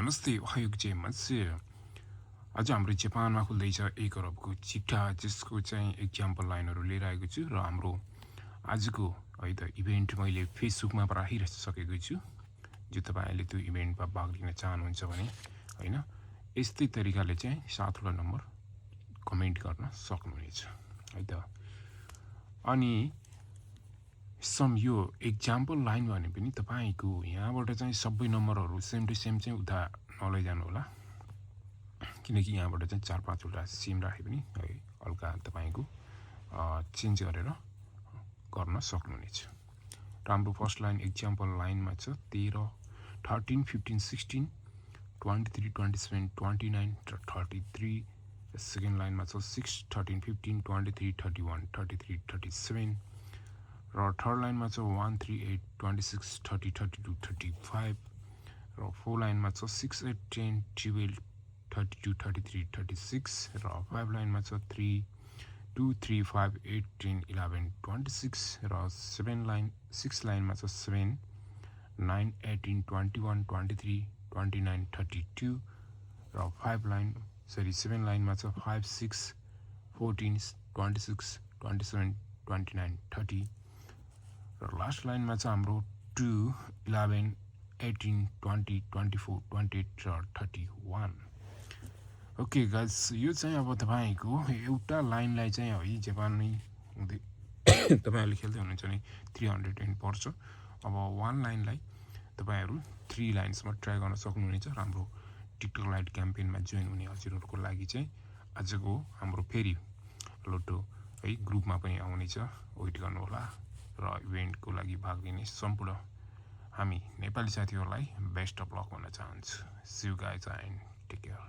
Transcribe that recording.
नमस्ते सहयोग जयमस्य आज हाम्रो जापानमा खुल्दैछ 1 अरबको चिट्ठा जसको चाहिँ एक्जाम्पल लाइनहरु लिएर आएको छु र हाम्रो आजको है त इभेन्ट मैले फेसबुकमा राखिसकेको छु जो तपाईले त्यो इभेन्टमा भाग लिन चाहनुहुन्छ भने हैन यस्तै तरिकाले चाहिँ 7 वटा नम्बर कमेन्ट गर्न सक्नुहुनेछ है त अनि सम यो एक्जाम्पल लाइन भने पनि तपाईको यहाँबाट चाहिँ सबै नम्बरहरु सेम टु सेम चाहिँ उता नलैजानु होला किनकि यहाँबाट चाहिँ 4-5 वटा सेम राखे पनि है हल्का तपाईको चेन्ज गरेर गर्न सक्नुहुनेछ र हाम्रो फर्स्ट लाइन एक्जाम्पल लाइनमा छ 13 13 15 16 23 27 29 र 33 सेकेन्ड लाइनमा छ 6 13 15 23 31 33 37 र थर्ड लाइनमा छ 1 3 8 26 30 32 35 र फोर्थ लाइनमा छ 6 8 10 12 32 33 36 र 5 लाइनमा छ 3 2 3 5 8 10 11 26 र 6 लाइनमा छ 7 9 18 21 23 29 32 र 7 लाइनमा छ 5 6 14 26 27 29 30 र लास्ट लाइनमा छ हाम्रो 2 11 18 20 24 28 र 31 ओके गाइस यो चाहिँ अब तपाईको एउटा लाइनलाई चाहिँ है जापानी तपाईहरुले खेल्दै हुनुहुन्छ नि 310 पर्छ अब one लाइनलाई तपाईहरु 3 लाइन्समा ट्राई गर्न सक्नुहुनेछ र हाम्रो टिकटक लाइट क्याम्पेनमा जोइन हुने हजुरहरुको लागि चाहिँ आजको हाम्रो फेरि लोटो है ग्रुपमा पनि आउनेछ वेट गर्नु होला र इभेन्टको लागि भाग लिने सम्पूर्ण हामी नेपाली साथीहरुलाई बेस्ट अफ लक भन्न चाहन्छु see you guys and take care